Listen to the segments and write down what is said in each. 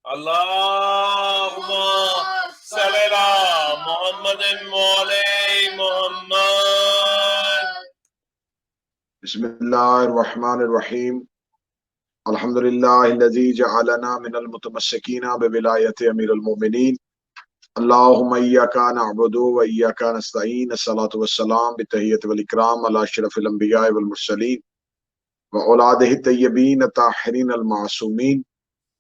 اللهم صل على محمد وعلى محمد. بسم الله الرحمن الرحيم. الحمد لله الذي جعلنا من المتمسكين بولاية أمير المؤمنين. اللهم إياك نعبد وإياك نستعين. الصلاة والسلام بالتحية والإكرام على أشرف الأنبياء والمرسلين وأولاده الطيبين الطاهرين المعصومين،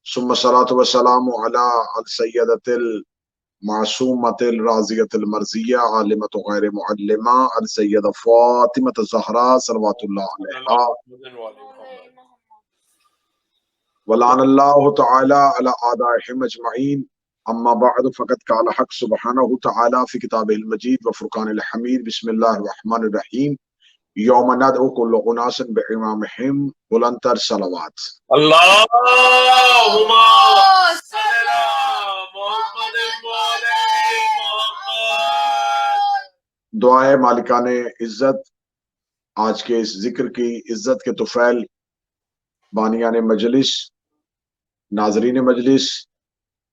ثم الصلاة والسلام على السيدة المعصومة الرازية المرزية عالمة غير معلمة السيدة فاطمة الزهراء صلوات الله عليها، ولعن الله تعالى على أعدائهم أجمعين. أما بعد، فقد قال حق سبحانه تعالى في كتابه المجيد وفرقان الحميد. بسم الله الرحمن الرحيم. يوم ندعو كل أناس بإمامهم. بلندتر صلوات. اللهم صل على محمد وعلى محمد. دعائے مالکان عزت، آج کے اس ذکر کی عزت کے طفیل بانیان مجلس، ناظرین مجلس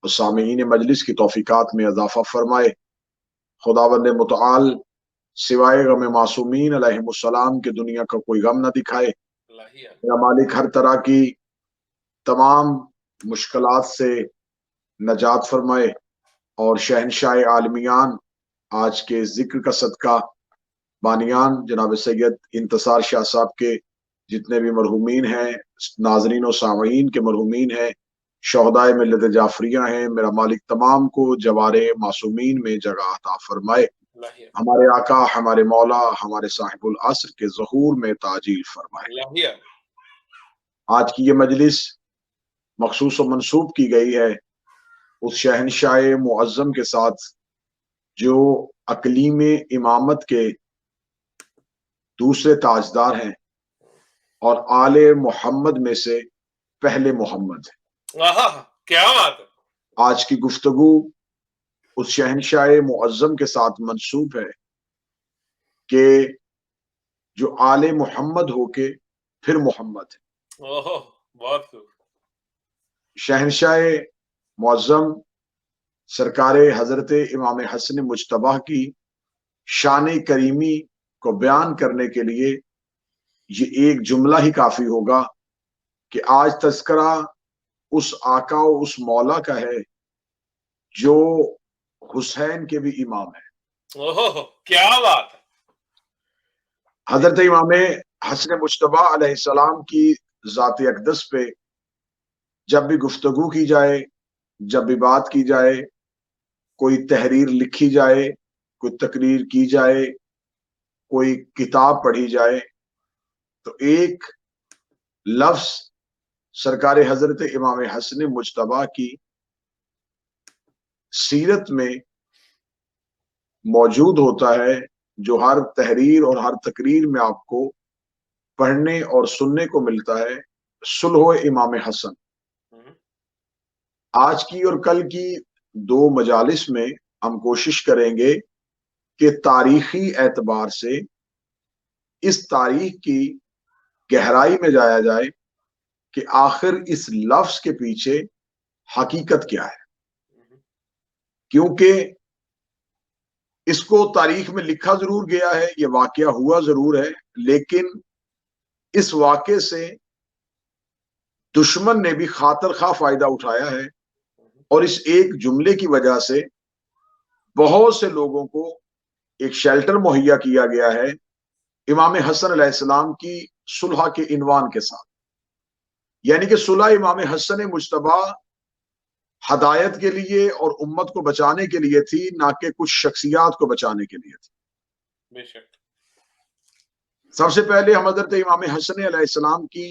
اور سامعین مجلس کی توفیقات میں اضافہ فرمائے. خداوند متعال سوائے غم معصومین علیہم السلام کے دنیا کا کوئی غم نہ دکھائے. یا مالک ہر طرح کی تمام مشکلات سے نجات فرمائے، اور شہنشاہ عالمیان آج کے ذکر کا صدقہ بانیان جناب سید انتصار شاہ صاحب کے جتنے بھی مرحومین ہیں، ناظرین و سامعین کے مرحومین ہیں، شہدائے ملت جعفریہ ہیں، میرا مالک تمام کو جوار معصومین میں جگہ عطا فرمائے. ہمارے آقا، ہمارے مولا، ہمارے صاحب العصر کے ظہور میں تعجیل فرمائے. آج کی یہ مجلس مخصوص و منسوب کی گئی ہے اس شہنشاہ معظم کے ساتھ جو اقلیم امامت کے دوسرے تاجدار ہیں اور آل محمد میں سے پہلے محمد ہیں. کیا بات ہے. آج کی گفتگو اس شہنشاہ معظم کے ساتھ منسوب ہے کہ جو آل محمد ہو کے پھر محمد ہے. بہت خوب. شہنشاہ معظم سرکار حضرت امام حسن مجتبی کی شان کریمی کو بیان کرنے کے لیے یہ ایک جملہ ہی کافی ہوگا کہ آج تذکرہ اس آقا و اس مولا کا ہے جو حسین کے بھی امام ہے. کیا بات ہے. حضرت امام حسن مجتبی علیہ السلام کی ذات اقدس پہ جب بھی گفتگو کی جائے، جب بھی بات کی جائے، کوئی تحریر لکھی جائے، کوئی تقریر کی جائے، کوئی کتاب پڑھی جائے، تو ایک لفظ سرکار حضرت امام حسن مجتبی کی سیرت میں موجود ہوتا ہے، جو ہر تحریر اور ہر تقریر میں آپ کو پڑھنے اور سننے کو ملتا ہے. صلح امام حسن. آج کی اور کل کی دو مجالس میں ہم کوشش کریں گے کہ تاریخی اعتبار سے اس تاریخ کی گہرائی میں جایا جائے کہ آخر اس لفظ کے پیچھے حقیقت کیا ہے. کیونکہ اس کو تاریخ میں لکھا ضرور گیا ہے، یہ واقعہ ہوا ضرور ہے، لیکن اس واقعے سے دشمن نے بھی خاطر خواہ فائدہ اٹھایا ہے، اور اس ایک جملے کی وجہ سے بہت سے لوگوں کو ایک شیلٹر مہیا کیا گیا ہے امام حسن علیہ السلام کی صلح کے عنوان کے ساتھ. یعنی کہ صلح امام حسن مجتبی ہدایت کے لیے اور امت کو بچانے کے لیے تھی، نہ کہ کچھ شخصیات کو بچانے کے لیے تھی. بے شک. سب سے پہلے ہم حضرت امام حسن علیہ السلام کی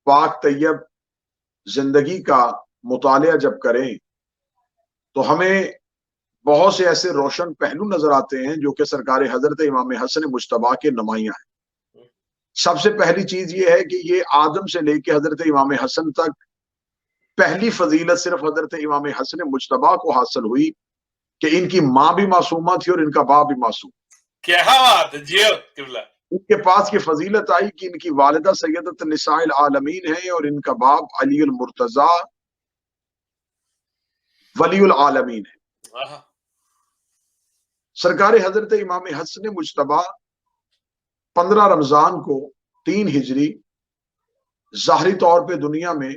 پاک طیب زندگی کا مطالعہ جب کریں تو ہمیں بہت سے ایسے روشن پہلو نظر آتے ہیں جو کہ سرکار حضرت امام حسن مجتبی کے نمایاں ہیں. سب سے پہلی چیز یہ ہے کہ یہ آدم سے لے کے حضرت امام حسن تک پہلی فضیلت صرف حضرت امام حسن مجتبی کو حاصل ہوئی کہ ان کی ماں بھی معصومہ تھی اور ان کا باپ بھی معصوم. کیا بات ہے جی. ان کے پاس یہ فضیلت آئی کہ ان کی والدہ سیدۃ النساء العالمین ہیں اور ان کا باپ علی المرتضیٰ ولی العالمین ہے۔ آہا، سرکار حضرت امام حسن مجتبی 15 رمضان کو 3 ہجری ظاہری طور پہ دنیا میں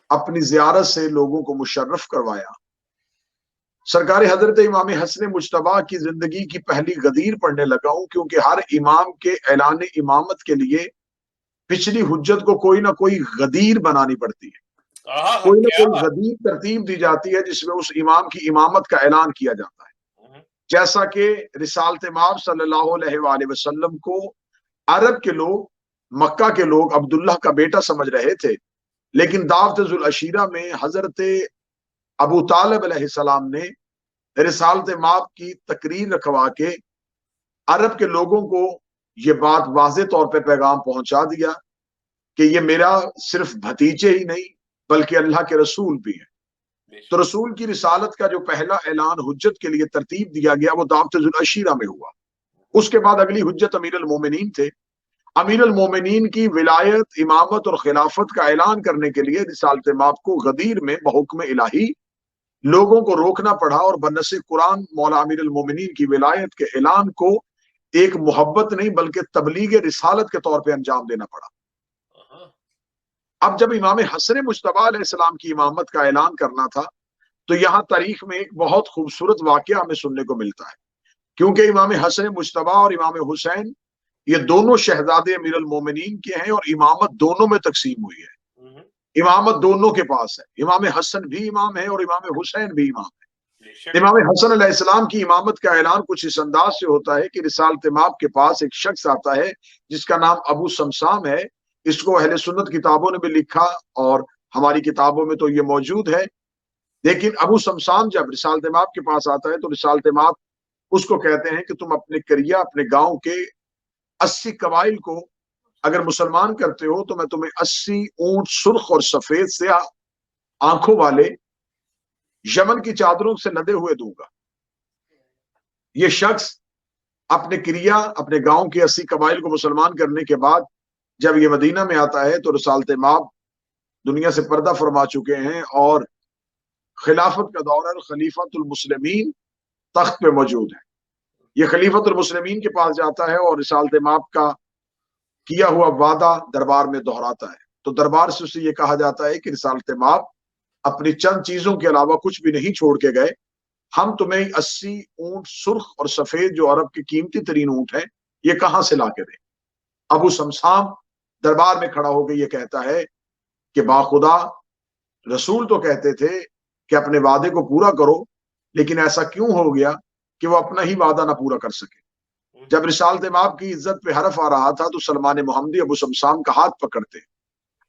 اپنی زیارت سے لوگوں کو مشرف کروایا۔ سرکار حضرت امام حسن مجتبی کی زندگی کی پہلی غدیر پڑھنے لگا ہوں، کیونکہ ہر امام کے اعلان امامت کے لیے پچھلی حجت کو کوئی نہ کوئی غدیر بنانی پڑتی ہے، آہا، کوئی نہ کیا کوئی غدیر ترتیب دی جاتی ہے جس میں اس امام کی امامت کا اعلان کیا جاتا ہے۔ بات؟ جیسا کہ رسالت مآب صلی اللہ علیہ وآلہ وسلم کو عرب کے لوگ، مکہ کے لوگ عبداللہ کا بیٹا سمجھ رہے تھے، لیکن دعوت ذوالعشیرہ میں حضرت ابو طالب علیہ السلام نے رسالت مآب کی تقریر رکھوا کے عرب کے لوگوں کو یہ بات واضح طور پہ پیغام پہنچا دیا کہ یہ میرا صرف بھتیجے ہی نہیں بلکہ اللہ کے رسول بھی ہیں۔ بے شک، تو رسول کی رسالت کا جو پہلا اعلان حجت کے لیے ترتیب دیا گیا وہ دعوت ذوالعشیرہ میں ہوا۔ اس کے بعد اگلی حجت امیر المومنین تھے۔ امیر المومنین کی ولایت، امامت اور خلافت کا اعلان کرنے کے لیے رسالت مآب کو غدیر میں بحکم الہی لوگوں کو روکنا پڑا، اور بنص قرآن مولا امیر المومنین کی ولایت کے اعلان کو ایک محبت نہیں بلکہ تبلیغ رسالت کے طور پہ انجام دینا پڑا۔ آہا، اب جب امام حسن مجتبی علیہ السلام کی امامت کا اعلان کرنا تھا تو یہاں تاریخ میں ایک بہت خوبصورت واقعہ ہمیں سننے کو ملتا ہے، کیونکہ امام حسن مجتبی اور امام حسین یہ دونوں شہزادے امیر المومنین کے ہیں اور امامت دونوں میں تقسیم ہوئی ہے، ہم، امامت دونوں کے پاس ہے۔ امام حسن بھی امام ہے اور امام حسین بھی امام ہے۔ بے شک، امام حسن علیہ السلام کی امامت کا اعلان کچھ اس انداز سے ہوتا ہے کہ رسالت مآب کے پاس ایک شخص آتا ہے جس کا نام ابو سمسام ہے۔ اس کو اہل سنت کتابوں نے بھی لکھا اور ہماری کتابوں میں تو یہ موجود ہے، لیکن ابو سمسام جب رسالت مآب کے پاس آتا ہے تو رسالت مآب اس کو کہتے ہیں کہ تم اپنے قریہ، اپنے گاؤں کے 80 قبائل کو اگر مسلمان کرتے ہو تو میں تمہیں 80 اونٹ سرخ اور سفید سیاہ آنکھوں والے یمن کی چادروں سے لدے ہوئے دوں گا۔ یہ شخص اپنے قریہ، اپنے گاؤں کے 80 قبائل کو مسلمان کرنے کے بعد جب یہ مدینہ میں آتا ہے تو رسالت مآب دنیا سے پردہ فرما چکے ہیں اور خلافت کا دور ہے، خلیفۃ المسلمین تخت پہ موجود ہے۔ یہ خلیفۃ المسلمین کے پاس جاتا ہے اور رسالت مآب کا کیا ہوا وعدہ دربار میں دہراتا ہے، تو دربار سے اسے یہ کہا جاتا ہے کہ رسالت مآب اپنی چند چیزوں کے علاوہ کچھ بھی نہیں چھوڑ کے گئے، ہم تمہیں 80 اونٹ سرخ اور سفید جو عرب کے قیمتی ترین اونٹ ہیں یہ کہاں سے لا کے دیں۔ ابو سمسام دربار میں کھڑا ہو کے یہ کہتا ہے کہ باخدا رسول تو کہتے تھے کہ اپنے وعدے کو پورا کرو، لیکن ایسا کیوں ہو گیا کہ وہ اپنا ہی وعدہ نہ پورا کر سکے۔ جب رسالت مآب کی عزت پہ حرف آ رہا تھا تو سلمان محمدی ابو سمسام کا ہاتھ پکڑتے۔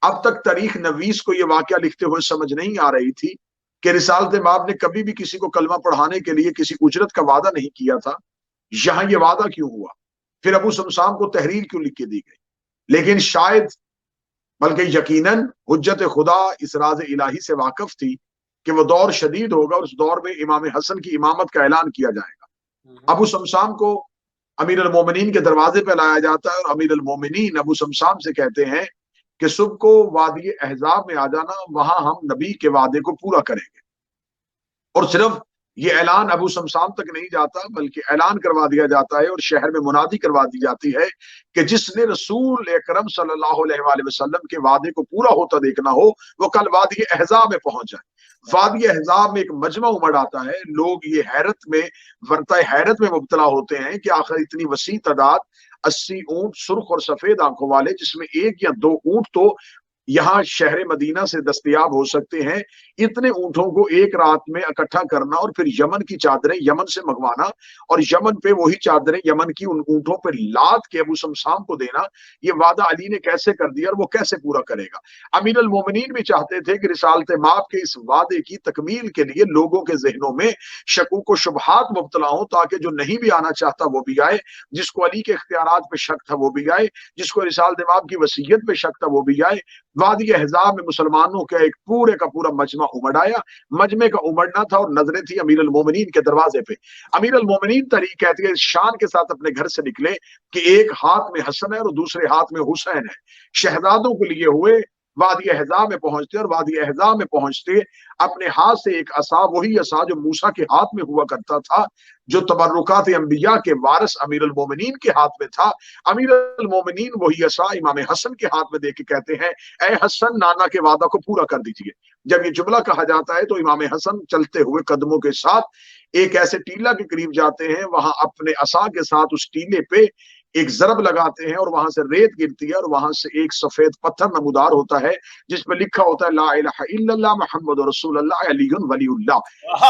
اب تک تاریخ نویس کو یہ واقعہ لکھتے ہوئے سمجھ نہیں آ رہی تھی کہ رسالت مآب نے کبھی بھی کسی کو کلمہ پڑھانے کے لیے کسی اجرت کا وعدہ نہیں کیا تھا، یہاں یہ وعدہ کیوں ہوا، پھر ابو سمسام کو تحریر کیوں لکھ کے دی گئی۔ لیکن شاید بلکہ یقیناً حجت خدا اس راز الہی سے واقف تھی کہ وہ دور شدید ہوگا اور اس دور میں امام حسن کی امامت کا اعلان کیا جائے گا۔ ابو سمسام کو امیر المومنین کے دروازے پہ لایا جاتا ہے اور امیر المومنین ابو سمسام سے کہتے ہیں کہ صبح کو وادی احزاب میں آ جانا، وہاں ہم نبی کے وعدے کو پورا کریں گے۔ اور صرف یہ اعلان ابو سمسام تک نہیں جاتا بلکہ اعلان کروا دیا جاتا ہے اور شہر میں منادی کروا دی جاتی ہے کہ جس نے رسول اکرم صلی اللہ علیہ وآلہ وسلم کے وعدے کو پورا ہوتا دیکھنا ہو وہ کل وادی احزاب میں پہنچ جائے۔ وادی احزاب میں ایک مجمع امڑ آتا ہے، لوگ یہ حیرت میں ورطہ حیرت میں مبتلا ہوتے ہیں کہ آخر اتنی وسیع تعداد 80 اونٹ سرخ اور سفید آنکھوں والے، جس میں 1 یا 2 اونٹ تو یہاں شہر مدینہ سے دستیاب ہو سکتے ہیں، اتنے اونٹوں کو ایک رات میں اکٹھا کرنا اور پھر یمن کی چادریں یمن سے منگوانا اور یمن پہ وہی چادریں یمن کی ان اونٹوں پہ لاد کے ابو سمسام کو دینا، یہ وعدہ علی نے کیسے کر دیا اور وہ کیسے پورا کرے گا۔ امیر المومنین بھی چاہتے تھے کہ رسالت مآب کے اس وعدے کی تکمیل کے لیے لوگوں کے ذہنوں میں شکوک و شبہات مبتلا ہوں تاکہ جو نہیں بھی آنا چاہتا وہ بھی آئے، جس کو علی کے اختیارات پہ شک تھا وہ بھی آئے، جس کو رسالت مآب کی وصیت پہ شک تھا وہ بھی آئے۔ وادی احزاب میں مسلمانوں کا ایک پورے کا پورا مجمع امڑ آیا، مجمع کا امڑنا تھا اور نظریں تھی امیر المومنین کے دروازے پہ۔ امیر المومنین تاریخ کہتی ہے اس شان کے ساتھ اپنے گھر سے نکلے کہ ایک ہاتھ میں حسن ہے اور دوسرے ہاتھ میں حسین ہے، شہزادوں کو لیے ہوئے وادی احزاب میں پہنچتے اور وادی احزاب میں پہنچتے اپنے ہاتھ سے ایک عصا، وہی عصا جو موسیٰ کے ہاتھ میں ہوا کرتا تھا، جو تبرکات انبیاء کے وارث امیر المومنین کے ہاتھ میں تھا، امیر المومنین وہی عصا امام حسن کے ہاتھ میں دے کے کہتے ہیں اے حسن نانا کے وعدہ کو پورا کر دیجئے۔ جب یہ جملہ کہا جاتا ہے تو امام حسن چلتے ہوئے قدموں کے ساتھ ایک ایسے ٹیلہ کے قریب جاتے ہیں، وہاں اپنے عصا کے ساتھ اس ٹیلے پہ ایک ضرب لگاتے ہیں اور وہاں سے ریت گرتی ہے اور وہاں سے ایک سفید پتھر نمودار ہوتا ہے جس پہ لکھا ہوتا ہے لا الہ الا اللہ محمد رسول اللہ علی ولی اللہ۔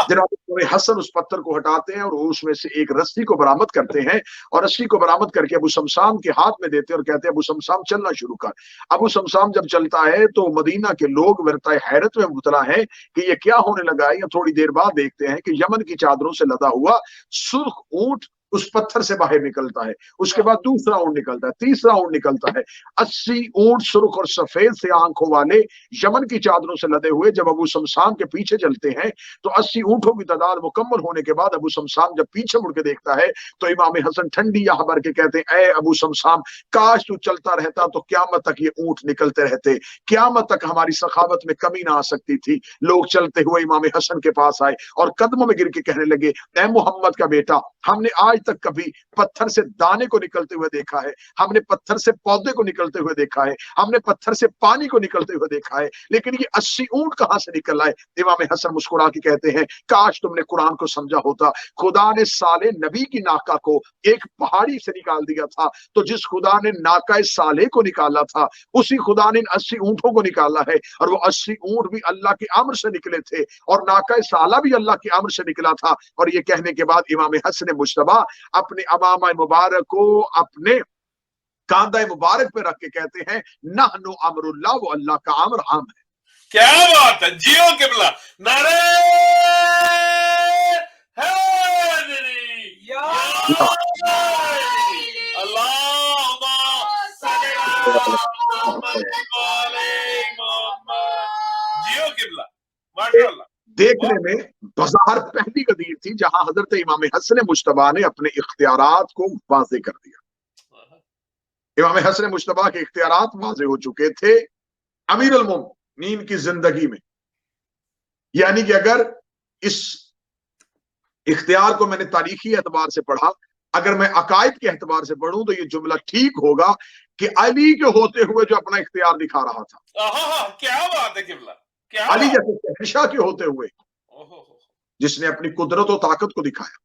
جناب حسن اس پتھر کو ہٹاتے ہیں اور اس میں سے ایک رسی کو برآمد کرتے ہیں اور رسی کو برآمد کر کے ابو سمسام کے ہاتھ میں دیتے ہیں اور کہتے ہیں ابو سمسام چلنا شروع کر۔ ابو سمسام جب چلتا ہے تو مدینہ کے لوگ ورطۂ حیرت میں مبتلا ہیں کہ یہ کیا ہونے لگا ہے۔ یا تھوڑی دیر بعد دیکھتے ہیں کہ یمن کی چادروں سے لدا ہوا سرخ اونٹ اس پتھر سے باہر نکلتا ہے، اس کے بعد دوسرا اونٹ نکلتا ہے، تیسرا اونٹ نکلتا ہے، 80 اونٹ سرخ اور سفید سے آنکھوں والے یمن کی چادروں سے لدے ہوئے جب ابو سمسام کے پیچھے چلتے ہیں تو 80 اونٹوں کی تعداد مکمل ہونے کے بعد ابو سمسام جب پیچھے مڑ کے دیکھتا ہے تو امام حسن ٹھنڈی یا بھر کے کہتے ہیں اے ابو سمسام کاش تو چلتا رہتا تو قیامت تک یہ اونٹ نکلتے رہتے، قیامت تک ہماری سخاوت میں کمی نہ آ سکتی تھی۔ لوگ چلتے ہوئے امام حسن کے پاس آئے اور قدموں میں گر کے کہنے لگے اے محمد کا بیٹا، ہم نے آج تک کبھی پتھر سے دانے کو نکلتے ہوئے دیکھا ہے، ہم نے پتھر سے پودے کو نکلتے ہوئے دیکھا ہے، ہم نے پتھر سے پانی کو نکلتے ہوئے دیکھا ہے، لیکن یہ 80 اونٹ کہاں سے نکل آئے؟ امام حسن مسکرا کے کہتے ہیں کاش تم نے قرآن کو سمجھا ہوتا، خدا نے صالح نبی کی ناکہ کو ایک پہاڑی سے نکال دیا تھا، تو جس خدا نے ناکہ صالح کو نکالا تھا اسی خدا نے ان 80 اونٹوں کو نکالا ہے، اور وہ 80 اونٹ بھی اللہ کے امر سے نکلے تھے اور ناکہ صالح بھی اللہ کے امر سے نکلا تھا۔ اور یہ کہنے کے بعد امام حسن مجتبی اپنے امامہ مبارک کو اپنے کاندھہ مبارک پہ رکھ کے کہتے ہیں نحنو امر اللہ، وہ اللہ کا امر ہم ہے۔ کیا بات ہے، جیو قبلہ، نعرہ حیدری یا اللہم صلی علی محمد وعلی محمد۔ جیو قبلہ، ماشاءاللہ۔ دیکھنے میں بظاہر پہلی غدیر تھی جہاں حضرت امام حسن مجتبی نے اپنے اختیارات کو واضح کر دیا۔ امام حسن مجتبی کے اختیارات واضح ہو چکے تھے امیر المومنین کی زندگی میں، یعنی کہ اگر اس اختیار کو میں نے تاریخی اعتبار سے پڑھا، اگر میں عقائد کے اعتبار سے پڑھوں تو یہ جملہ ٹھیک ہوگا کہ علی کے ہوتے ہوئے جو اپنا اختیار دکھا رہا تھا، کیا بات ہے قبلہ، علی جیسے شہنشاہ کے ہوتے ہوئے جس نے اپنی قدرت و طاقت کو دکھایا۔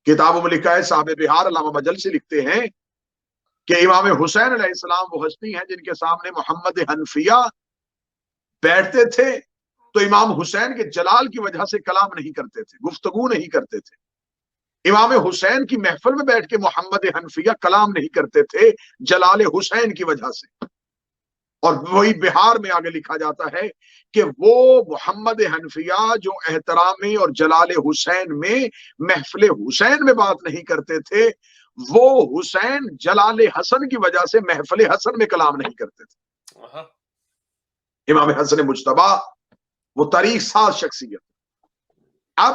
کتابوں میں لکھا ہے، صاحب بہار علامہ مجلسی لکھتے ہیں کہ امام حسین علیہ السلام وہ ہستی ہیں جن کے سامنے محمد حنفیہ بیٹھتے تھے تو امام حسین کے جلال کی وجہ سے کلام نہیں کرتے تھے، گفتگو نہیں کرتے تھے۔ امام حسین کی محفل میں بیٹھ کے محمد حنفیہ کلام نہیں کرتے تھے جلال حسین کی وجہ سے۔ اور وہی بہار میں آگے لکھا جاتا ہے کہ وہ محمد حنفیہ جو احترام اور جلال حسین میں محفل حسین میں بات نہیں کرتے تھے، وہ حسین جلال حسن کی وجہ سے محفل حسن میں کلام نہیں کرتے تھے۔ امام حسن مجتبی وہ تاریخ ساز شخصیت۔ اب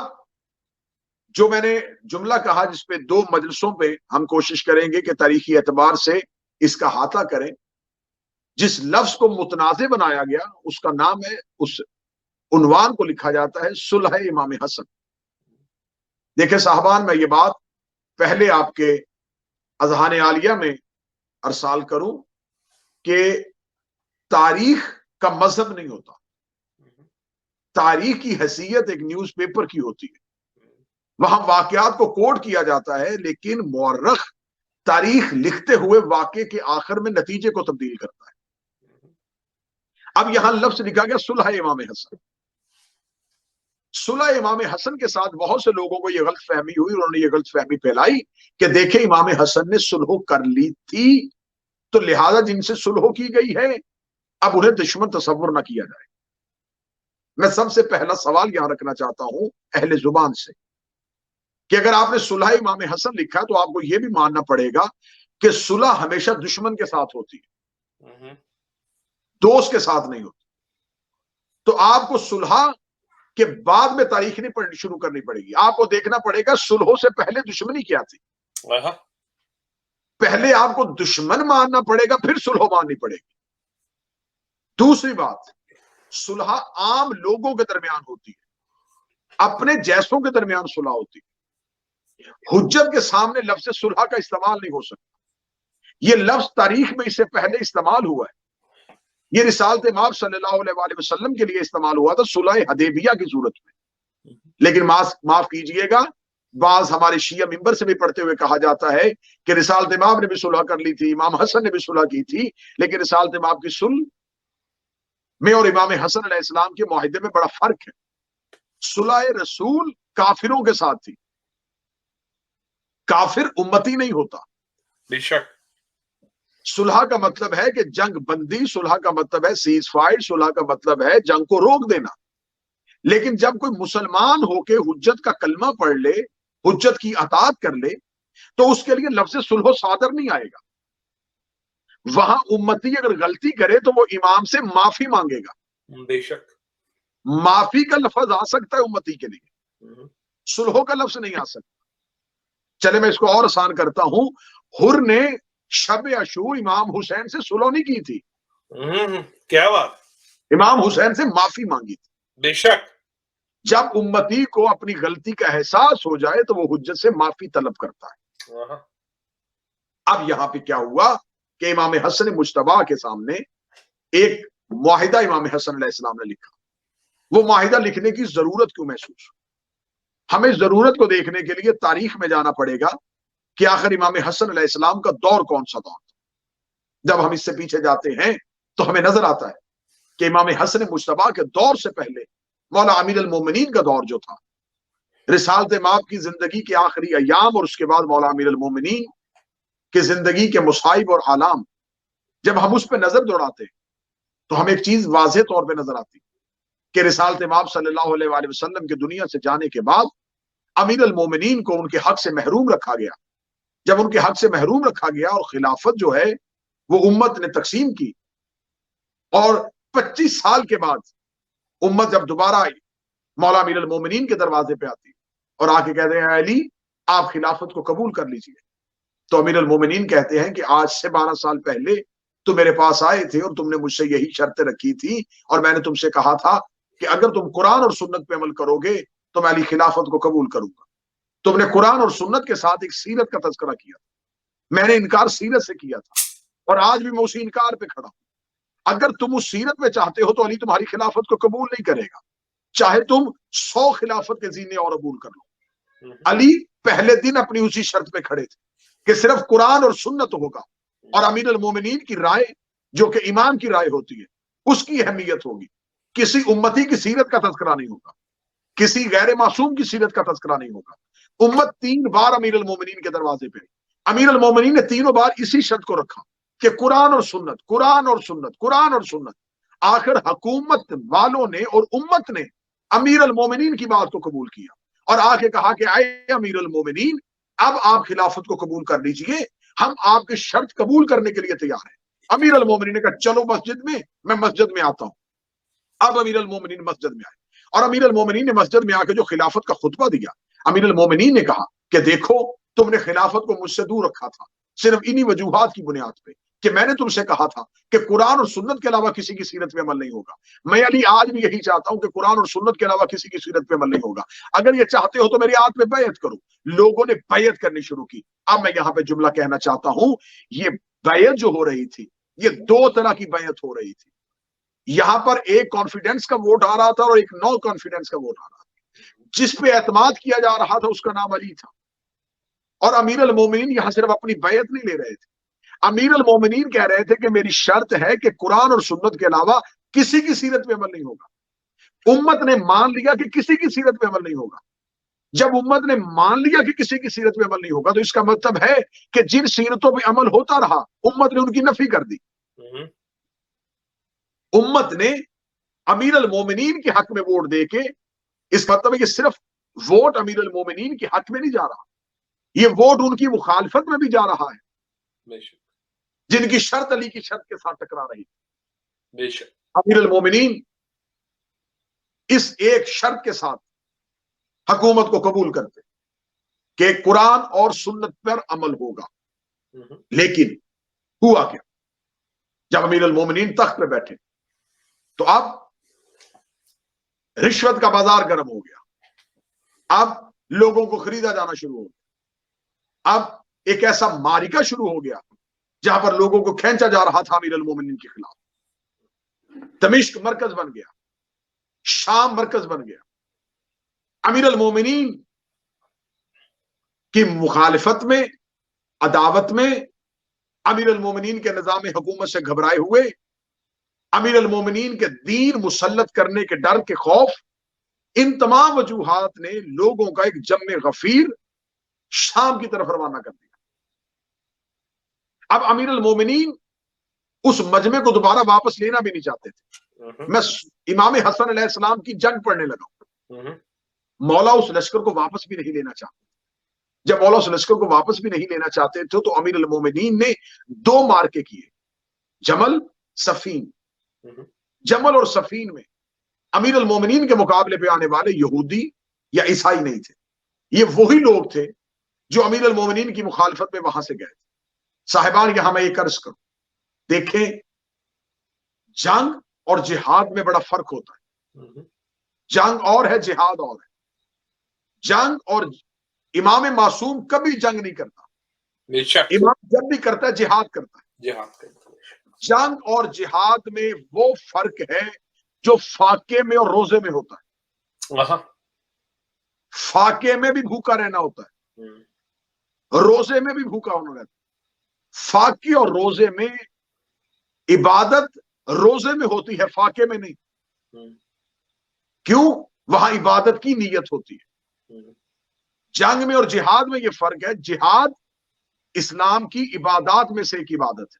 جو میں نے جملہ کہا جس پہ 2 مجلسوں پہ ہم کوشش کریں گے کہ تاریخی اعتبار سے اس کا احاطہ کریں، جس لفظ کو متنازع بنایا گیا اس کا نام ہے، اس عنوان کو لکھا جاتا ہے صلح امام حسن۔ دیکھیں صاحبان، میں یہ بات پہلے آپ کے اذہان عالیہ میں ارسال کروں کہ تاریخ کا مذہب نہیں ہوتا، تاریخ کی حیثیت ایک نیوز پیپر کی ہوتی ہے، وہاں واقعات کو کوڈ کیا جاتا ہے، لیکن مورخ تاریخ لکھتے ہوئے واقعے کے آخر میں نتیجے کو تبدیل کرتا ہے۔ اب یہاں لفظ لکھا گیا صلح امام حسن۔ صلح امام حسن کے ساتھ بہت سے لوگوں کو یہ غلط فہمی ہوئی، انہوں نے یہ غلط فہمی پھیلائی کہ دیکھیں امام حسن نے صلح کر لی تھی تو لہذا جن سے صلح کی گئی ہے اب انہیں دشمن تصور نہ کیا جائے۔ میں سب سے پہلا سوال یہاں رکھنا چاہتا ہوں اہل زبان سے کہ اگر آپ نے صلح امام حسن لکھا تو آپ کو یہ بھی ماننا پڑے گا کہ صلح ہمیشہ دشمن کے ساتھ ہوتی ہے، دوست کے ساتھ نہیں ہوتی۔ تو آپ کو صلح کے بعد میں تاریخ نہیں پڑھنی شروع کرنی پڑے گی، آپ کو دیکھنا پڑے گا صلح سے پہلے دشمنی کیا تھی۔ پہلے آپ کو دشمن ماننا پڑے گا، پھر صلح ماننی پڑے گی۔ دوسری بات، صلح عام لوگوں کے درمیان ہوتی ہے، اپنے جیسوں کے درمیان صلح ہوتی ہے۔ حجت کے سامنے لفظ صلح کا استعمال نہیں ہو سکتا۔ یہ لفظ تاریخ میں اس سے پہلے استعمال ہوا ہے، یہ رسالت مآب صلی اللہ علیہ وسلم کے لیے استعمال ہوا تھا صلح حدیبیہ کی صورت میں۔ لیکن معاف کیجئے گا، بعض ہمارے شیعہ ممبر سے بھی پڑھتے ہوئے کہا جاتا ہے کہ رسالت مآب نے بھی صلح کر لی تھی، امام حسن نے بھی صلح کی تھی، لیکن رسالت مآب کی صلح میں اور امام حسن علیہ السلام کے معاہدے میں بڑا فرق ہے۔ صلح رسول کافروں کے ساتھ تھی، کافر امتی نہیں ہوتا۔ بے شک صلح کا مطلب ہے کہ جنگ بندی، صلح کا مطلب ہے سیز فائر، صلح کا مطلب ہے جنگ کو روک دینا۔ لیکن جب کوئی مسلمان ہو کے حجت کا کلمہ پڑھ لے، حجت کی اطاعت کر لے، تو اس کے لیے لفظ صلح صادر نہیں آئے گا۔ وہاں امتی اگر غلطی کرے تو وہ امام سے معافی مانگے گا۔ بے شک معافی کا لفظ آ سکتا ہے امتی کے لیے، صلح کا لفظ نہیں آ سکتا۔ چلے میں اس کو اور آسان کرتا ہوں، حر نے شب عاشور امام حسین سے صلح نہیں کی تھی، کیا بات، امام حسین سے معافی مانگی تھی۔ بے شک جب امتی کو اپنی غلطی کا احساس ہو جائے تو وہ حجت سے معافی طلب کرتا ہے۔ اب یہاں پہ کیا ہوا کہ امام حسن مجتبی کے سامنے ایک معاہدہ امام حسن علیہ السلام نے لکھا۔ وہ معاہدہ لکھنے کی ضرورت کیوں محسوس؟ ہمیں ضرورت کو دیکھنے کے لیے تاریخ میں جانا پڑے گا کہ آخر امام حسن علیہ السلام کا دور کون سا دور تھا۔ جب ہم اس سے پیچھے جاتے ہیں تو ہمیں نظر آتا ہے کہ امام حسن مجتبی کے دور سے پہلے مولا امیر المومنین کا دور جو تھا، رسالت مآب کی زندگی کے آخری ایام اور اس کے بعد مولا امیر المومنین کی زندگی کے مصائب اور آلام، جب ہم اس پہ نظر دوڑاتے ہیں تو ہمیں ایک چیز واضح طور پہ نظر آتی کہ رسالت مآب صلی اللہ علیہ وسلم کے دنیا سے جانے کے بعد امیر المومنین کو ان کے حق سے محروم رکھا گیا۔ جب ان کے حق سے محروم رکھا گیا اور خلافت جو ہے وہ امت نے تقسیم کی، اور 25 سال کے بعد امت جب دوبارہ آئی، مولا امیر المومنین کے دروازے پہ آتی اور آ کے کہتے ہیں علی آپ خلافت کو قبول کر لیجئے، تو امیر المومنین کہتے ہیں کہ آج سے 12 سال پہلے تو میرے پاس آئے تھے اور تم نے مجھ سے یہی شرط رکھی تھی، اور میں نے تم سے کہا تھا کہ اگر تم قرآن اور سنت پہ عمل کرو گے تو میں علی خلافت کو قبول کروں گا۔ تم نے قرآن اور سنت کے ساتھ ایک سیرت کا تذکرہ کیا تھا، میں نے انکار سیرت سے کیا تھا، اور آج بھی میں اسی انکار پہ کھڑا ہوں۔ اگر تم اس سیرت میں چاہتے ہو تو علی تمہاری خلافت کو قبول نہیں کرے گا، چاہے تم 100 خلافت کے زینے اور عبور کر لو۔ علی پہلے دن اپنی اسی شرط پہ کھڑے تھے کہ صرف قرآن اور سنت ہوگا، اور امیر المومنین کی رائے جو کہ امام کی رائے ہوتی ہے اس کی اہمیت ہوگی۔ کسی امتی کی سیرت کا تذکرہ نہیں ہوگا، کسی غیر معصوم کی سیرت کا تذکرہ نہیں ہوگا۔ امت 3 بار امیر المومنین کے دروازے پہ، امیر المومنین نے تینوں بار اسی شرط کو رکھا کہ قرآن اور سنت، قرآن اور سنت، قرآن اور سنت۔ آخر حکومت والوں نے اور امت نے امیر المومنین کی بات کو قبول کیا اور آ کے کہا کہ اے امیر المومنین اب آپ خلافت کو قبول کر لیجئے، ہم آپ کے شرط قبول کرنے کے لیے تیار ہیں۔ امیر المومنین نے کہا چلو مسجد میں مسجد میں آتا ہوں۔ اب امیر المومنین مسجد میں آئے، اور امیر المومنین نے مسجد میں آ کے جو خلافت کا خطبہ دیا، امیر المومنین نے کہا کہ دیکھو تم نے خلافت کو مجھ سے دور رکھا تھا صرف انہی وجوہات کی بنیاد پہ کہ میں نے تم سے کہا تھا کہ قرآن اور سنت کے علاوہ کسی کی سیرت پہ عمل نہیں ہوگا۔ میں علی آج بھی یہی چاہتا ہوں کہ قرآن اور سنت کے علاوہ کسی کی سیرت پہ عمل نہیں ہوگا۔ اگر یہ چاہتے ہو تو میری ہاتھ میں بیعت کرو۔ لوگوں نے بیعت کرنی شروع کی۔ اب میں یہاں پہ جملہ کہنا چاہتا ہوں، یہ بیعت جو ہو رہی تھی یہ 2 طرح کی بیعت ہو رہی تھی۔ یہاں پر ایک کانفیڈنس کا ووٹ آ رہا تھا اور ایک نو کانفیڈنس کا ووٹ آ رہا تھا۔ جس پہ اعتماد کیا جا رہا تھا اس کا نام علی تھا، اور امیر المومنین یہاں صرف اپنی بیعت نہیں لے رہے تھے، امیر المومنین کہہ رہے تھے کہ میری شرط ہے کہ قرآن اور سنت کے علاوہ کسی کی سیرت پہ عمل نہیں ہوگا۔ امت نے مان لیا کہ کسی کی سیرت پہ عمل نہیں ہوگا۔ جب امت نے مان لیا کہ کسی کی سیرت پہ عمل نہیں ہوگا تو اس کا مطلب ہے کہ جن سیرتوں پہ عمل ہوتا رہا امت نے ان کی نفی کر دی۔ امت نے امیر المومنین کے حق میں ووٹ دے کے، اس مطلب ہے کہ صرف ووٹ امیر المومنین کے حق میں نہیں جا رہا، یہ ووٹ ان کی مخالفت میں بھی جا رہا ہے، جن کی شرط علی کی شرط کے ساتھ ٹکرا رہی ہے۔ امیر المومنین اس ایک شرط کے ساتھ حکومت کو قبول کرتے کہ قرآن اور سنت پر عمل ہوگا۔ لیکن ہوا کیا؟ جب امیر المومنین تخت پہ بیٹھے تو اب رشوت کا بازار گرم ہو گیا، اب لوگوں کو خریدا جانا شروع ہو گیا، اب ایک ایسا معرکہ شروع ہو گیا جہاں پر لوگوں کو کھینچا جا رہا تھا امیر المومنین کے خلاف۔ دمشق مرکز بن گیا، شام مرکز بن گیا، امیر المومنین کی مخالفت میں، عداوت میں، امیر المومنین کے نظام حکومت سے گھبرائے ہوئے، امیر المومنین کے دین مسلط کرنے کے ڈر کے خوف، ان تمام وجوہات نے لوگوں کا ایک جمع غفیر شام کی طرف روانہ کر دیا۔ اب امیر المومنین اس مجمع کو دوبارہ واپس لینا بھی نہیں چاہتے تھے۔ میں امام حسن علیہ السلام کی جنگ پڑھنے لگا ہوں۔ مولا اس لشکر کو واپس بھی نہیں لینا چاہتے۔ جب مولا اس لشکر کو واپس بھی نہیں لینا چاہتے تھے تو امیر المومنین نے 2 مارکے کیے، جمل، صفین۔ جمل اور صفین میں امیر المومنین کے مقابلے پہ آنے والے یہودی یا عیسائی نہیں تھے، یہ وہی لوگ تھے جو امیر المومنین کی مخالفت میں وہاں سے گئے تھے۔ صاحبان یہاں میں ایک عرض کروں، دیکھیں جنگ اور جہاد میں بڑا فرق ہوتا ہے۔ جنگ اور ہے، جہاد اور ہے۔ جنگ اور امام معصوم کبھی جنگ نہیں کرتا، امام جب بھی کرتا ہے جہاد کرتا ہے۔ جنگ اور جہاد میں وہ فرق ہے جو فاقے میں اور روزے میں ہوتا ہے۔ فاقے میں بھی بھوکا رہنا ہوتا ہے، روزے میں بھی بھوکا ہونا رہتا ہے۔ فاقے اور روزے میں عبادت روزے میں ہوتی ہے، فاقے میں نہیں۔ کیوں؟ وہاں عبادت کی نیت ہوتی ہے۔ جنگ میں اور جہاد میں یہ فرق ہے، جہاد اسلام کی عبادات میں سے ایک عبادت ہے،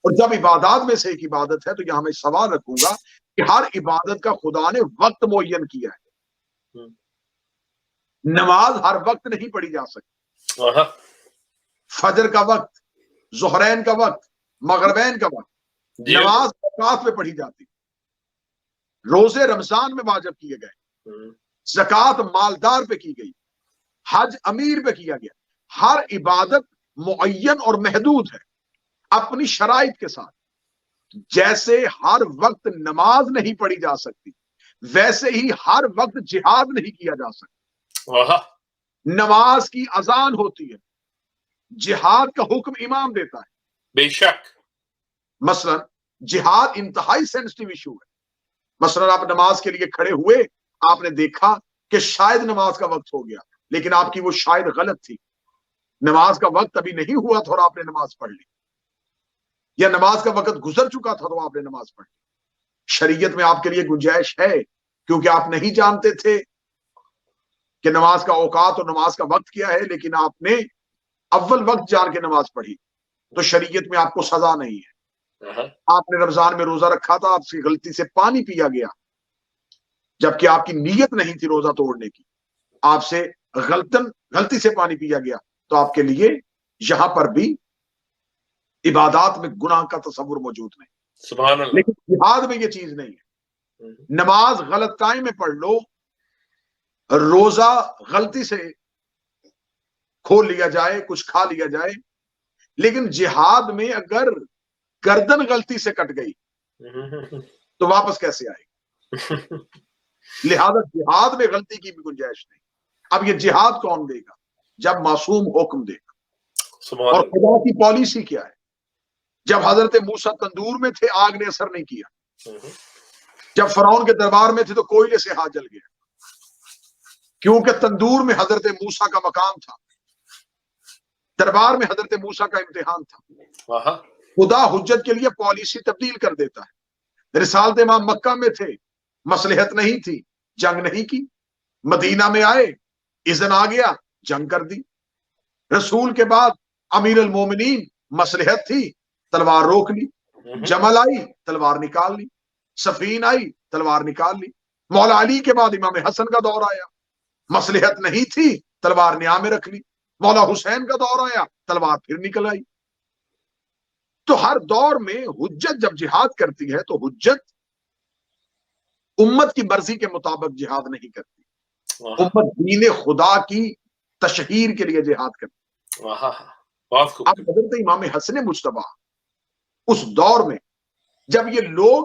اور جب عبادات میں سے ایک عبادت ہے تو یہاں میں سوال رکھوں گا کہ ہر عبادت کا خدا نے وقت معین کیا ہے۔ نماز ہر وقت نہیں پڑھی جا سکتی۔ فجر کا وقت، ظہرین کا وقت، مغربین کا وقت، نماز اوقات میں پڑھی جاتی۔ روزے رمضان میں واجب کیے گئے، زکوٰۃ مالدار پہ کی گئی، حج امیر پہ کیا گیا۔ ہر عبادت معین اور محدود ہے اپنی شرائط کے ساتھ۔ جیسے ہر وقت نماز نہیں پڑھی جا سکتی، ویسے ہی ہر وقت جہاد نہیں کیا جا سکتا۔ نماز کی اذان ہوتی ہے، جہاد کا حکم امام دیتا ہے۔ بے شک مثلا جہاد انتہائی سینسٹیو ایشو ہے۔ مثلا آپ نماز کے لیے کھڑے ہوئے، آپ نے دیکھا کہ شاید نماز کا وقت ہو گیا، لیکن آپ کی وہ شاید غلط تھی، نماز کا وقت ابھی نہیں ہوا تھا اور آپ نے نماز پڑھ لی، یا نماز کا وقت گزر چکا تھا تو آپ نے نماز پڑھ لی۔ شریعت میں آپ کے لیے گنجائش ہے، کیونکہ آپ نہیں جانتے تھے کہ نماز کا اوقات اور نماز کا وقت کیا ہے، لیکن آپ نے اول وقت جان کے نماز پڑھی، تو شریعت میں آپ کو سزا نہیں ہے۔ آپ نے رمضان میں روزہ رکھا تھا، آپ سے غلطی سے پانی پیا گیا، جبکہ آپ کی نیت نہیں تھی روزہ توڑنے کی، آپ سے غلطی سے پانی پیا گیا، تو آپ کے لیے یہاں پر بھی عبادات میں گناہ کا تصور موجود نہیں۔ سبحان اللہ۔ لیکن جہاد میں یہ چیز نہیں ہے۔ نماز غلط ٹائم میں پڑھ لو، روزہ غلطی سے کھول لیا جائے، کچھ کھا لیا جائے، لیکن جہاد میں اگر گردن غلطی سے کٹ گئی تو واپس کیسے آئے گی؟ لہذا جہاد میں غلطی کی بھی گنجائش نہیں۔ اب یہ جہاد کون دے گا؟ جب معصوم حکم دے گا۔ اور خدا کی پالیسی کیا ہے؟ جب حضرت موسیٰ تندور میں تھے آگ نے اثر نہیں کیا، جب فرعون کے دربار میں تھے تو کوئلے سے ہاتھ جل گیا، کیونکہ تندور میں حضرت موسیٰ کا مقام تھا، دربار میں حضرت موسیٰ کا امتحان تھا۔ خدا حجت کے لیے پالیسی تبدیل کر دیتا ہے۔ رسالت امام مکہ میں تھے، مصلحت نہیں تھی، جنگ نہیں کی، مدینہ میں آئے، اذن آ گیا، جنگ کر دی۔ رسول کے بعد امیر المومنین، مصلحت تھی، تلوار روک لی، جمل آئی، تلوار نکال لی، صفین آئی، تلوار نکال لی۔ مولا علی کے بعد امام حسن کا دور آیا، مصلحت نہیں تھی، تلوار نیا میں رکھ لی۔ مولا حسین کا دور آیا، تلوار پھر نکل آئی۔ تو ہر دور میں حجت جب جہاد کرتی ہے تو حجت امت کی مرضی کے مطابق جہاد نہیں کرتی، امت دین خدا کی تشہیر کے لیے جہاد کرتی۔ اب حضرت امام حسن مجتبی اس دور میں جب یہ لوگ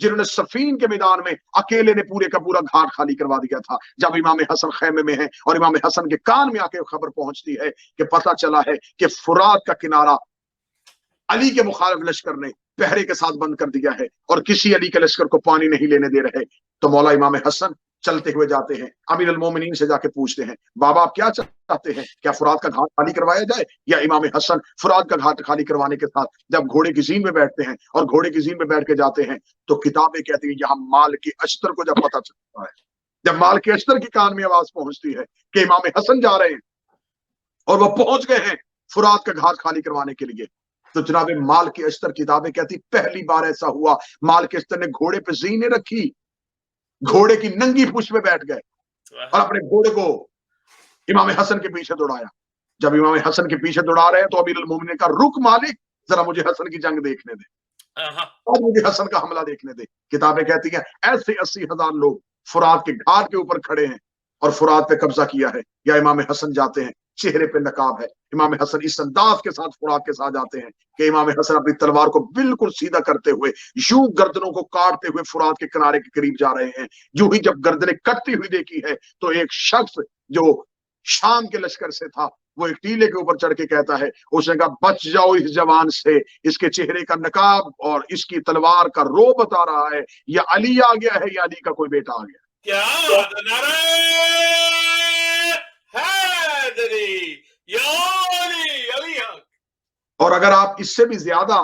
جنہوں نے صفین کے میدان میں اکیلے نے پورے کا پورا گھاٹ خالی کروا دیا تھا. جب امام حسن خیمے میں ہے اور امام حسن کے کان میں آ کے خبر پہنچتی ہے کہ پتہ چلا ہے کہ فرات کا کنارہ علی کے مخالف لشکر نے پہرے کے ساتھ بند کر دیا ہے اور کسی علی کے لشکر کو پانی نہیں لینے دے رہے، تو مولا امام حسن چلتے ہوئے جاتے ہیں، امیر المومنین سے جا کے پوچھتے ہیں بابا آپ کیا چاہتے ہیں، کیا فرات کا گھاٹ خالی کروایا جائے؟ یا امام حسن فرات کا گھاٹ خالی کروانے کے ساتھ جب گھوڑے کی زین میں بیٹھتے ہیں اور گھوڑے کی زین میں بیٹھ کے جاتے ہیں تو کتابیں کہتی ہیں یہاں مال کی اشتر کو جب پتہ چلتا ہے، جب مال کے اشتر کی کان میں آواز پہنچتی ہے کہ امام حسن جا رہے ہیں اور وہ پہنچ گئے ہیں فرات کا گھاٹ خالی کروانے کے لیے، تو جناب مال کی اشتر کتابیں کہتی پہلی بار ایسا ہوا مال کے اشتر نے گھوڑے پہ زینے رکھی، گھوڑے کی ننگی پشت پہ بیٹھ گئے اور اپنے گھوڑے کو امام حسن کے پیچھے دوڑایا. جب امام حسن کے پیچھے دوڑا رہے ہیں تو امیر المومنین کا رک مالک ذرا مجھے حسن کی جنگ دیکھنے دے اور مجھے حسن کا حملہ دیکھنے دے. کتابیں کہتی ہیں ایسے 80,000 لوگ فرات کے گھاٹ کے اوپر کھڑے ہیں اور فرات پہ قبضہ کیا ہے. یا امام حسن جاتے ہیں، چہرے پہ نقاب ہے، امام حسن اس انداز کے ساتھ فرات کے ساتھ جاتے ہیں کہ امام حسن اپنی تلوار کو بالکل سیدھا کرتے ہوئے یوں گردنوں کو کاٹتے ہوئے فرات کے کنارے کے قریب جا رہے ہیں. یوں ہی جب گردنیں کٹتی ہوئی دیکھی ہے تو ایک شخص جو شام کے لشکر سے تھا وہ ایک ٹیلے کے اوپر چڑھ کے کہتا ہے، اس نے کہا بچ جاؤ اس جوان سے، اس کے چہرے کا نقاب اور اس کی تلوار کا رو بتا رہا ہے یا علی آ گیا ہے یا علی کا کوئی بیٹا آ گیا. کیا بات ہے، نعرہ حیدری یا علی، علی حق. اور اگر آپ اس سے بھی زیادہ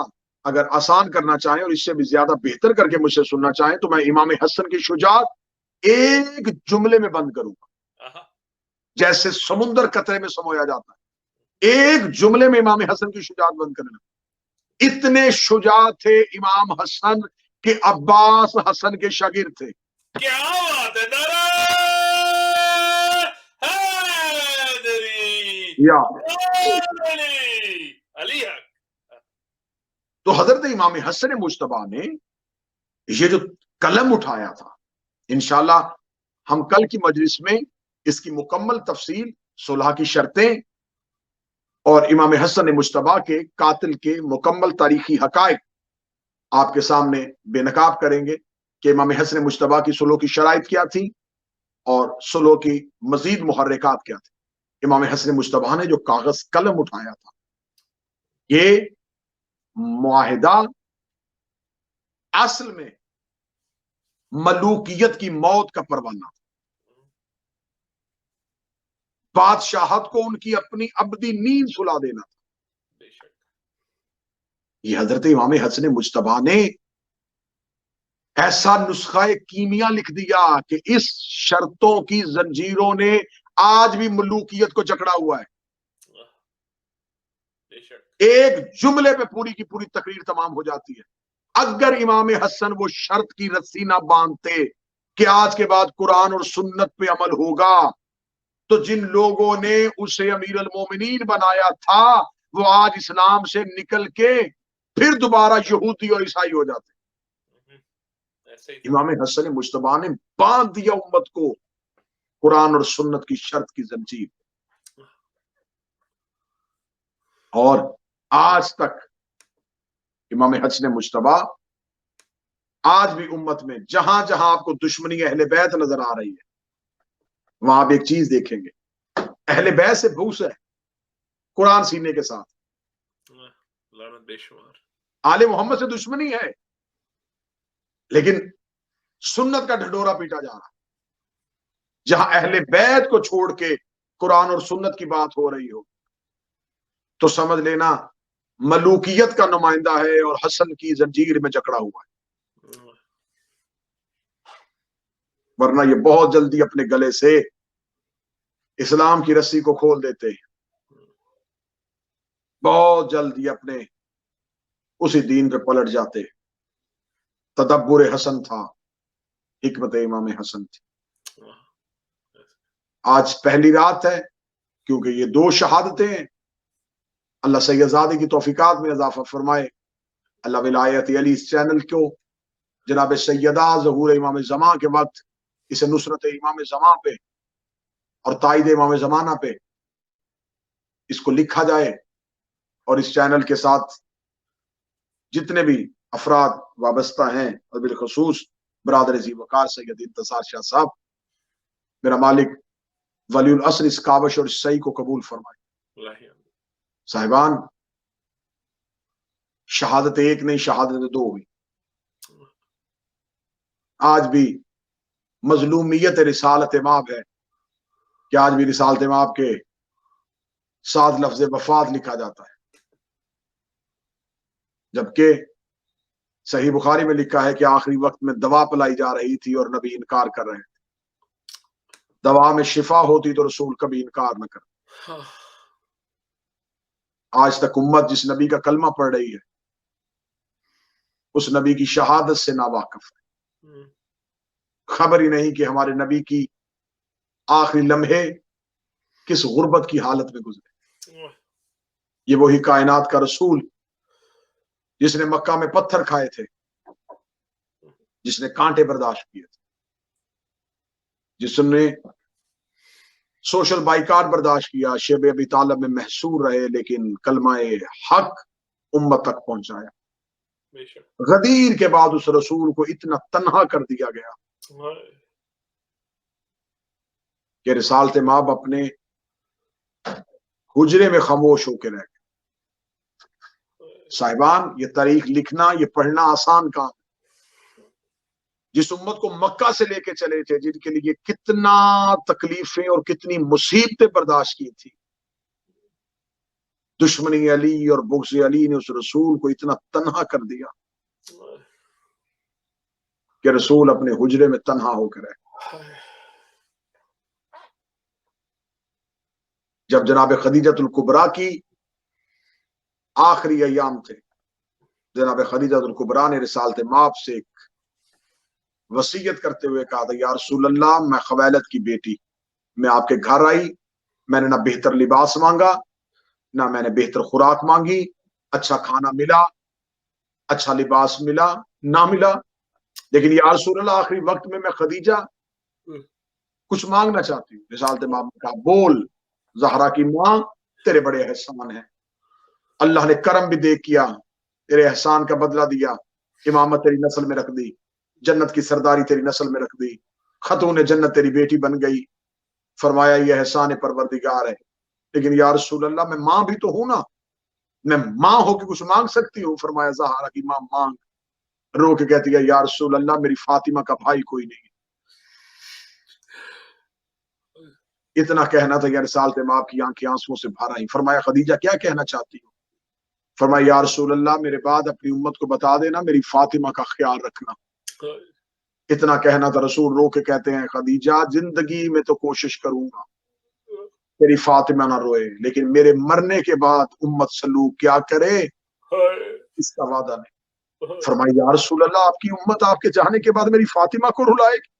اگر آسان کرنا چاہیں اور اس سے بھی زیادہ بہتر کر کے مجھ سے سننا چاہیں تو میں امام حسن کی شجاعت ایک جملے میں بند کروں گا، جیسے سمندر قطرے میں سمویا جاتا ہے، ایک جملے میں امام حسن کی شجاعت بند کرنا. اتنے شجاع تھے امام حسن کہ عباس حسن کے شاگرد تھے. کیا بات ہے، نعرہ حیدری یا علی، علی حق. تو حضرت امام حسن مجتبیٰ نے یہ جو قلم اٹھایا تھا، انشاءاللہ ہم کل کی مجلس میں اس کی مکمل تفصیل، صلح کی شرطیں اور امام حسن مجتبیٰ کے قاتل کے مکمل تاریخی حقائق آپ کے سامنے بے نقاب کریں گے کہ امام حسن مجتبیٰ کی صلح کی شرائط کیا تھی اور صلح کی مزید محرکات کیا تھی. امام حسن مجتبیٰ نے جو کاغذ قلم اٹھایا تھا، یہ معاہدہ اصل میں ملوکیت کی موت کا پروانہ تھا. بادشاہت کو ان کی اپنی ابدی نیند سلا دینا تھا. یہ حضرت امام حسن مجتبیٰ نے ایسا نسخہ کیمیا لکھ دیا کہ اس شرطوں کی زنجیروں نے آج بھی ملوکیت کو جکڑا ہوا ہے. ایک جملے پہ پوری کی پوری تقریر تمام ہو جاتی ہے. اگر امام حسن وہ شرط کی رسی نہ باندھتے کہ آج کے بعد قرآن اور سنت پہ عمل ہوگا، تو جن لوگوں نے اسے امیر المومنین بنایا تھا وہ آج اسلام سے نکل کے پھر دوبارہ یہودی اور عیسائی ہو جاتے. امام حسن مجتبیٰ نے باندھ دیا امت کو قرآن اور سنت کی شرط کی زنجیر. اور آج تک امام حسن مجتبیٰ آج بھی امت میں جہاں جہاں آپ کو دشمنی اہل بیت نظر آ رہی ہے وہاں آپ ایک چیز دیکھیں گے، اہل بیت سے بغض ہے، قرآن سینے کے ساتھ. بے شمار آل محمد سے دشمنی ہے لیکن سنت کا ڈھڈورا پیٹا جا رہا ہے. جہاں اہل بیت کو چھوڑ کے قرآن اور سنت کی بات ہو رہی ہو تو سمجھ لینا ملوکیت کا نمائندہ ہے اور حسن کی زنجیر میں جکڑا ہوا ہے. ورنہ یہ بہت جلدی اپنے گلے سے اسلام کی رسی کو کھول دیتے ہیں، بہت جلدی اپنے اسی دین پہ پلٹ جاتے. تدبر حسن تھا، حکمت امام حسن تھی. آج پہلی رات ہے کیونکہ یہ 2 شہادتیں ہیں. اللہ سیدزادے کی توفیقات میں اضافہ فرمائے. اللہ ولایت علی اس چینل کو جناب سیدہ ظہور امام زمان کے وقت اسے نصرت امام زمان پہ اور تائید امام زمانہ پہ اس کو لکھا جائے اور اس چینل کے ساتھ جتنے بھی افراد وابستہ ہیں اور بالخصوص برادر ذی وقار سید انتصار شاہ صاحب، میرا مالک ولی العصر اس کاوش اور اس سعی کو قبول فرمائے۔ اللہ صاحبان، شہادت ایک نہیں، شہادت دو ہوئی۔ آج بھی مظلومیت رسالت مآب ہے کہ آج بھی رسالت مآب کے ساتھ لفظ وفات لکھا جاتا ہے، جبکہ صحیح بخاری میں لکھا ہے کہ آخری وقت میں دوا پلائی جا رہی تھی اور نبی انکار کر رہے تھے۔ دوا میں شفا ہوتی تو رسول کبھی انکار نہ کرتے۔ آج تک امت جس نبی کا کلمہ پڑھ رہی ہے اس نبی کی شہادت سے ناواقف ہے، خبر ہی نہیں کہ ہمارے نبی کی آخری لمحے کس غربت کی حالت میں گزرے۔ یہ وہی کائنات کا رسول جس نے مکہ میں پتھر کھائے تھے، جس نے کانٹے برداشت کیے تھے، جس نے سوشل بائیکاٹ برداشت کیا، شیب ابی طالب میں محصور رہے، لیکن کلمہ حق امت تک پہنچایا۔ غدیر کے بعد اس رسول کو اتنا تنہا کر دیا گیا کہ رسالت مآب اپنے حجرے میں خاموش ہو کے رہ گئے۔ صاحبان، یہ تاریخ لکھنا، یہ پڑھنا آسان کام ہے۔ جس امت کو مکہ سے لے کے چلے تھے، جن کے لیے کتنا تکلیفیں اور کتنی مصیبتیں برداشت کی تھی، دشمنی علی اور بغض علی نے اس رسول کو اتنا تنہا کر دیا کہ رسول اپنے حجرے میں تنہا ہو کے رہے۔ جب جناب خدیجۃ الکبریٰ کی آخری ایام تھے، جناب خدیجۃ الکبریٰ نے رسالت مآب سے ایک وصیت کرتے ہوئے کہا تھا، یا رسول اللہ، میں خویلد کی بیٹی، میں آپ کے گھر آئی، میں نے نہ بہتر لباس مانگا، نہ میں نے بہتر خوراک مانگی، اچھا کھانا ملا، اچھا لباس ملا، نہ ملا، لیکن یا رسول اللہ آخری وقت میں خدیجہ کچھ مانگنا چاہتی ہوں۔ رسالت مآب نے کہا، بول زہرا کی ماں، تیرے بڑے احسان ہیں، اللہ نے کرم بھی دیکھ کیا، تیرے احسان کا بدلہ دیا، امامت تیری نسل میں رکھ دی، جنت کی سرداری تیری نسل میں رکھ دی، خاتون جنت تیری بیٹی بن گئی۔ فرمایا یہ احسان پروردگار ہے، لیکن یا رسول اللہ میں ماں بھی تو ہوں نا، میں ماں ہو کے کچھ مانگ سکتی ہوں؟ فرمایا زہرا کی ماں مانگ۔ رو کے کہتی ہے، یا رسول اللہ میری فاطمہ کا بھائی کوئی نہیں۔ اتنا کہنا تھا، یا رسالت مآب کی آنکھیں آنسوؤں سے بھر آئیں۔ فرمایا خدیجہ کیا کہنا چاہتی ہو؟ فرمایا یا رسول اللہ میرے بعد اپنی امت کو بتا دینا میری فاطمہ کا خیال رکھنا۔ اتنا کہنا تھا، رسول رو کے کہتے ہیں، خدیجہ زندگی میں تو کوشش کروں گا تیری فاطمہ نہ روئے، لیکن میرے مرنے کے بعد امت سلوک کیا کرے اس کا وعدہ نہیں۔ فرمایا یا رسول اللہ آپ کی امت آپ کے جانے کے بعد میری فاطمہ کو رلائے گی؟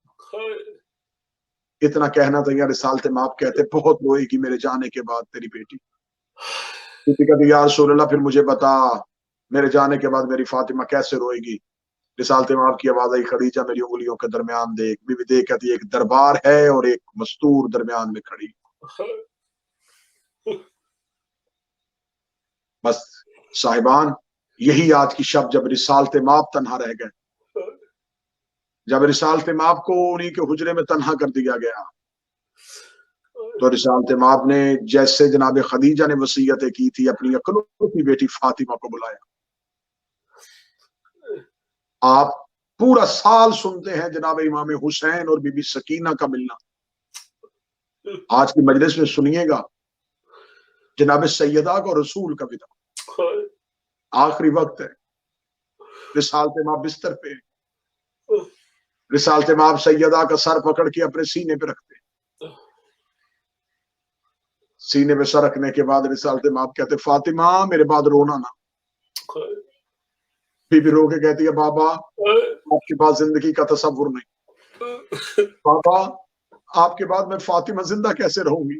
اتنا کہنا تھا، یا رسالت مآب کہتے بہت روئے گی میرے جانے کے بعد تیری بیٹی۔ کہتے یا رسول اللہ پھر مجھے بتا میرے جانے کے بعد میری فاطمہ کیسے روئے گی؟ رسالت مآب کی آواز آئی، خدیجہ میری انگلیوں کے درمیان دیکھ۔ بی بی دیکھ کہتی ایک دربار ہے اور ایک مستور درمیان میں کھڑی۔ بس صاحبان، یہی آج کی شب جب رسالت مآب تنہا رہ گئے، جب رسالت مآب کو انہی کے حجرے میں تنہا کر دیا گیا، تو رسالت مآب نے جیسے جناب خدیجہ نے وصیتیں کی تھی، اپنی اکلوتی بیٹی فاطمہ کو بلایا۔ آپ پورا سال سنتے ہیں جناب امام حسین اور بی بی سکینہ کا ملنا، آج کی مجلس میں سنیے گا جناب سیدہ کو رسول کا ودا، آخری وقت ہے، رسالت مآب بستر پہ، رسالت مآب سیدہ کا سر پکڑ کے اپنے سینے پہ رکھتے، سینے پہ سر رکھنے کے بعد رسالت مآب کہتے فاطمہ میرے بعد رونا نہ۔ بی بی رو کے کہتی ہے بابا آپ کے بعد زندگی کا تصور نہیں، بابا آپ کے بعد میں فاطمہ زندہ کیسے رہوں گی؟